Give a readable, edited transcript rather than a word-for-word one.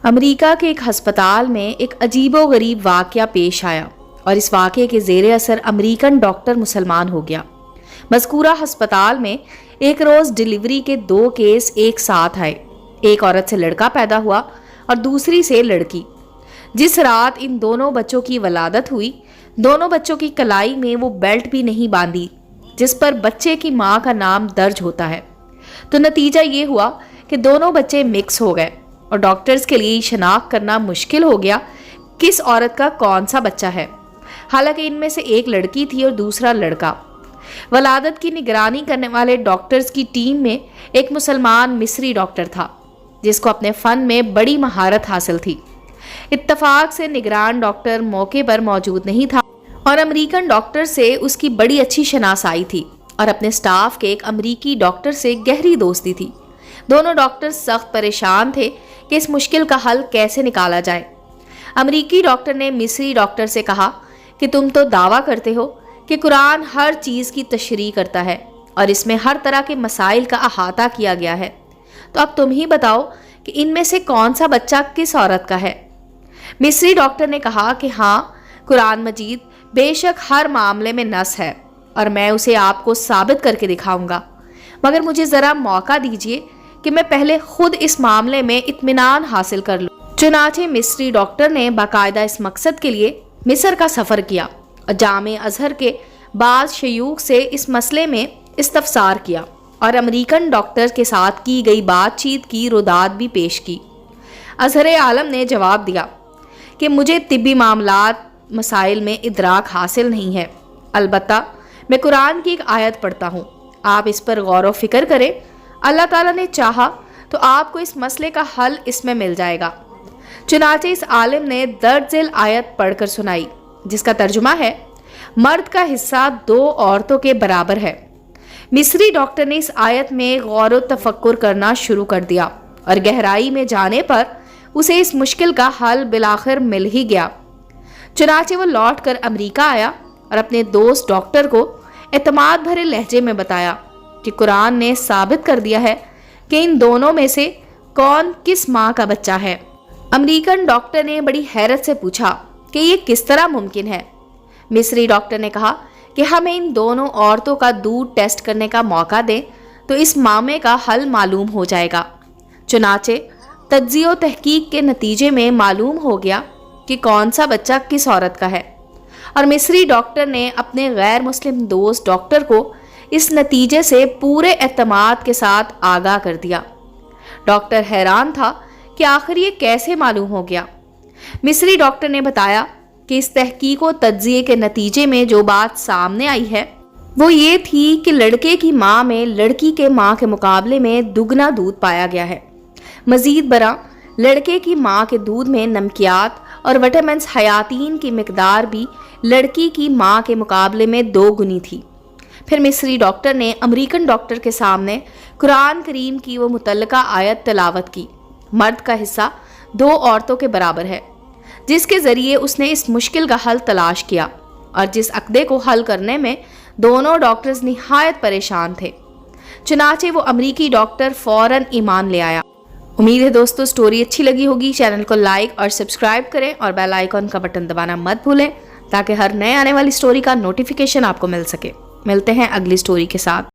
امریکہ کے ایک ہسپتال میں ایک عجیب و غریب واقعہ پیش آیا اور اس واقعے کے زیر اثر امریکن ڈاکٹر مسلمان ہو گیا۔ مذکورہ ہسپتال میں ایک روز ڈیلیوری کے 2 کیس ایک ساتھ آئے۔ ایک عورت سے لڑکا پیدا ہوا اور دوسری سے لڑکی۔ جس رات ان دونوں بچوں کی ولادت ہوئی، دونوں بچوں کی کلائی میں وہ بیلٹ بھی نہیں باندھی جس پر بچے کی ماں کا نام درج ہوتا ہے۔ تو نتیجہ یہ ہوا کہ دونوں بچے مکس ہو گئے اور ڈاکٹرز کے لیے شناخت کرنا مشکل ہو گیا کس عورت کا کون سا بچہ ہے، حالانکہ ان میں سے ایک لڑکی تھی اور دوسرا لڑکا۔ ولادت کی نگرانی کرنے والے ڈاکٹرز کی ٹیم میں ایک مسلمان مصری ڈاکٹر تھا جس کو اپنے فن میں بڑی مہارت حاصل تھی۔ اتفاق سے نگران ڈاکٹر موقع پر موجود نہیں تھا اور امریکن ڈاکٹر سے اس کی بڑی اچھی شناسائی تھی اور اپنے سٹاف کے ایک امریکی ڈاکٹر سے گہری دوستی تھی۔ دونوں ڈاکٹر سخت پریشان تھے کہ اس مشکل کا حل کیسے نکالا جائے۔ امریکی ڈاکٹر نے مصری ڈاکٹر سے کہا کہ تم تو دعویٰ کرتے ہو کہ قرآن ہر چیز کی تشریح کرتا ہے اور اس میں ہر طرح کے مسائل کا احاطہ کیا گیا ہے، تو اب تم ہی بتاؤ کہ ان میں سے کون سا بچہ کس عورت کا ہے۔ مصری ڈاکٹر نے کہا کہ ہاں، قرآن مجید بے شک ہر معاملے میں نص ہے اور میں اسے آپ کو ثابت کر کے دکھاؤں گا، مگر مجھے ذرا موقع دیجیے کہ میں پہلے خود اس معاملے میں اطمینان حاصل کر لوں۔ چنانچہ مصری ڈاکٹر نے باقاعدہ اس مقصد کے لیے مصر کا سفر کیا اور جامع ازہر کے بعض شیوخ سے اس مسئلے میں استفسار کیا اور امریکن ڈاکٹر کے ساتھ کی گئی بات چیت کی رداد بھی پیش کی۔ ازہر عالم نے جواب دیا کہ مجھے طبی معاملات مسائل میں ادراک حاصل نہیں ہے، البتہ میں قرآن کی ایک آیت پڑھتا ہوں، آپ اس پر غور و فکر کریں، اللہ تعالیٰ نے چاہا تو آپ کو اس مسئلے کا حل اس میں مل جائے گا۔ چنانچہ اس عالم نے درج ذیل آیت پڑھ کر سنائی جس کا ترجمہ ہے، مرد کا حصہ 2 عورتوں کے برابر ہے۔ مصری ڈاکٹر نے اس آیت میں غور و تفکر کرنا شروع کر دیا اور گہرائی میں جانے پر اسے اس مشکل کا حل بالآخر مل ہی گیا۔ چنانچہ وہ لوٹ کر امریکہ آیا اور اپنے دوست ڈاکٹر کو اعتماد بھرے لہجے میں بتایا کہ قرآن نے ثابت کر دیا ہے کہ ان دونوں میں سے کون کس ماں کا بچہ ہے۔ امریکن ڈاکٹر نے بڑی حیرت سے پوچھا کہ یہ کس طرح ممکن ہے۔ مصری ڈاکٹر نے کہا کہ ہمیں ان دونوں عورتوں کا دودھ ٹیسٹ کرنے کا موقع دیں تو اس معاملے کا حل معلوم ہو جائے گا۔ چنانچہ تجزیہ و تحقیق کے نتیجے میں معلوم ہو گیا کہ کون سا بچہ کس عورت کا ہے، اور مصری ڈاکٹر نے اپنے غیر مسلم دوست ڈاکٹر کو اس نتیجے سے پورے اعتماد کے ساتھ آگاہ کر دیا۔ ڈاکٹر حیران تھا کہ آخر یہ کیسے معلوم ہو گیا۔ مصری ڈاکٹر نے بتایا کہ اس تحقیق و تجزیے کے نتیجے میں جو بات سامنے آئی ہے وہ یہ تھی کہ لڑکے کی ماں میں لڑکی کے ماں کے مقابلے میں دگنا دودھ پایا گیا ہے۔ مزید برآں لڑکے کی ماں کے دودھ میں نمکیات اور وٹامنس حیاتین کی مقدار بھی لڑکی کی ماں کے مقابلے میں 2 گنی تھی۔ پھر مصری ڈاکٹر نے امریکن ڈاکٹر کے سامنے قرآن کریم کی وہ متعلقہ آیت تلاوت کی، مرد کا حصہ 2 عورتوں کے برابر ہے، جس کے ذریعے اس نے اس مشکل کا حل تلاش کیا، اور جس عقدے کو حل کرنے میں دونوں ڈاکٹرز نہایت پریشان تھے۔ چنانچہ وہ امریکی ڈاکٹر فوراً ایمان لے آیا۔ امید ہے دوستو سٹوری اچھی لگی ہوگی۔ چینل کو لائک اور سبسکرائب کریں اور بیل آئیکن کا بٹن دبانا مت بھولیں تاکہ ہر نئے آنے والی سٹوری کا نوٹیفیکیشن آپ کو مل سکے۔ ملتے ہیں اگلی سٹوری کے ساتھ۔